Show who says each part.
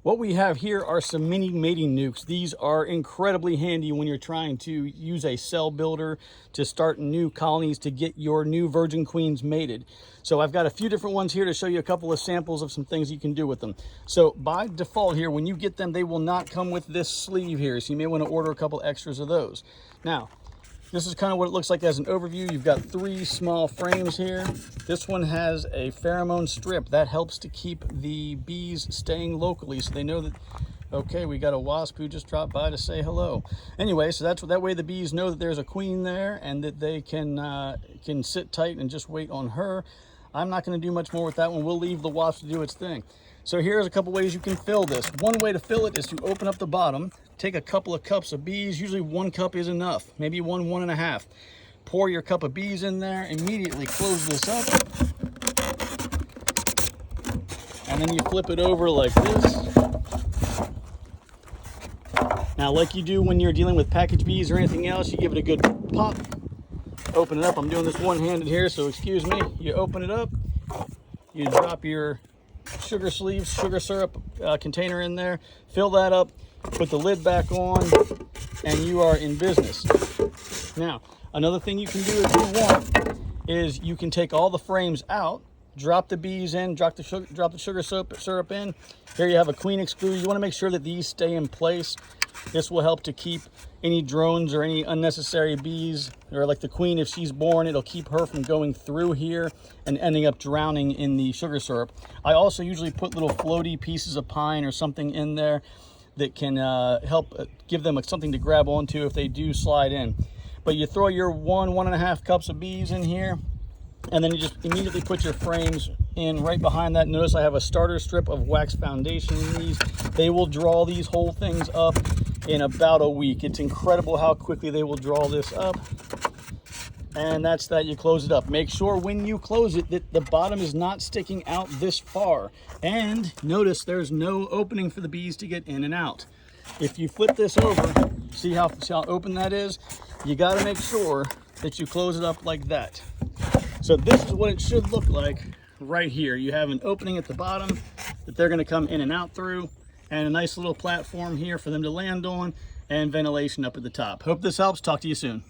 Speaker 1: What we have here are some mini mating nukes. These are incredibly handy when you're trying to use a cell builder to start new colonies to get your new virgin queens mated. So I've got a few different ones here to show you a couple of samples of some things you can do with them. So by default here, when you get them, they will not come with this sleeve here. So you may want to order a couple extras of those. Now, this is kind of what it looks like as an overview. You've got 3 small frames here. This one has a pheromone strip that helps to keep the bees staying locally, so they know that, okay, we got a wasp who just dropped by to say hello. Anyway, so that way the bees know that there's a queen there and that they can sit tight and just wait on her. I'm not going to do much more with that one. We'll leave the wasp to do its thing. So here's a couple ways you can fill this. One way to fill it is to open up the bottom, take a couple of cups of bees. Usually 1 cup is enough, maybe 1.5. Pour your cup of bees in there, immediately close this up, and then you flip it over like this. Now, like you do when you're dealing with package bees or anything else, you give it a good pop, open it up. I'm doing this one-handed here, so excuse me. You open it up, you drop your sugar sleeves, sugar syrup container in there, fill that up, put the lid back on, and you are in business. Now, another thing you can do if you want is you can take all the frames out, drop the bees in, drop the sugar syrup in. Here you have a queen excluder. You want to make sure that these stay in place. This will help to keep any drones or any unnecessary bees, or like the queen, if she's born, it'll keep her from going through here and ending up drowning in the sugar syrup. I also usually put little floaty pieces of pine or something in there that can help give them something to grab onto if they do slide in. But you throw your 1.5 cups of bees in here, and then you just immediately put your frames in right behind that. Notice I have a starter strip of wax foundation in these. They will draw these whole things up in about a week. It's incredible how quickly they will draw this up. And that's that. You close it up. Make sure when you close it that the bottom is not sticking out this far. And notice there's no opening for the bees to get in and out. If you flip this over, see how open that is? You got to make sure that you close it up like that. So this is what it should look like right here. You have an opening at the bottom that they're going to come in and out through, and a nice little platform here for them to land on, and ventilation up at the top. Hope this helps. Talk to you soon.